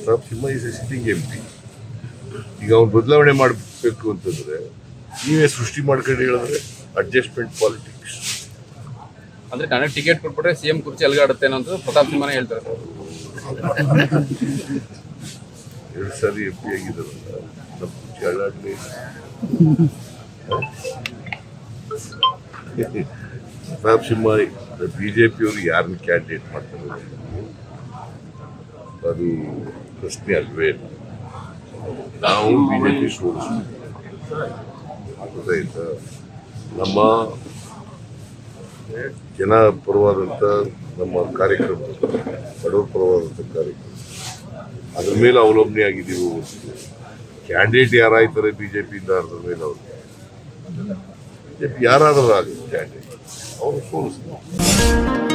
Pratap Simha is A sitting MP. ಈಗ ಅವ್ನು ಬದಲಾವಣೆ ಮಾಡಬೇಕು ಅಂತಂದ್ರೆ ನೀವೇ ಸೃಷ್ಟಿ ಮಾಡ್ಕೊಂಡು ಹೇಳಿದ್ರೆ ಅಡ್ಜಸ್ಟ್ಮೆಂಟ್ ಪಾಲಿಟಿಕ್ಸ್. ಅಂದ್ರೆ ನನಗೆ ಟಿಕೆಟ್ ಕೊಟ್ಬಿಟ್ರೆ CM ಕುರ್ಚಿ ಅಲ್ಗಾಡುತ್ತೇನೋ ಅಂತ ಪ್ರತಾಪ್ ಸಿಂಹನೇ ಹೇಳ್ತಾರೆ ಸರ್. 2 ಸಾರಿ MP ಆಗಿದ್ದಾರಲ್ಲ, ನಮ್ಮ ಕುರ್ಚಿ ಅಲ್ಲಾಡಲೇ ಪ್ರತಾಪ್ ಸಿಂಹ BJP-ಯವರು ಯಾರನ್ನ ಕ್ಯಾಂಡಿಡೇಟ್ ಮಾಡ್ತಾರೆ ಅದು ಪ್ರಶ್ನೆ ಅಲ್ವೇ ಇಲ್ಲ. ನಾವು BJP ಸೋಲಿಸ್ಬೇಕು. ನಮ್ಮ ಜನ ಪರವಾದಂಥ ನಮ್ಮ ಕಾರ್ಯಕ್ರಮ, ಬಡವರ ಪರವಾದಂಥ ಕಾರ್ಯಕ್ರಮ, ಅದ್ರ ಮೇಲೆ ಅವಲಂಬನೆ ಆಗಿದ್ದೀವಿ. ಕ್ಯಾಂಡಿಡೇಟ್ ಯಾರಾಯ್ತಾರೆ BJP-ಇಂದ ಅದ್ರ ಮೇಲೆ ಅವರು BJP ಯಾರಾದರೂ ಆಗಲಿ ಕ್ಯಾಂಡಿಡೇಟ್ ಅವರು ಸೋಲಿಸ್ತಾರೆ.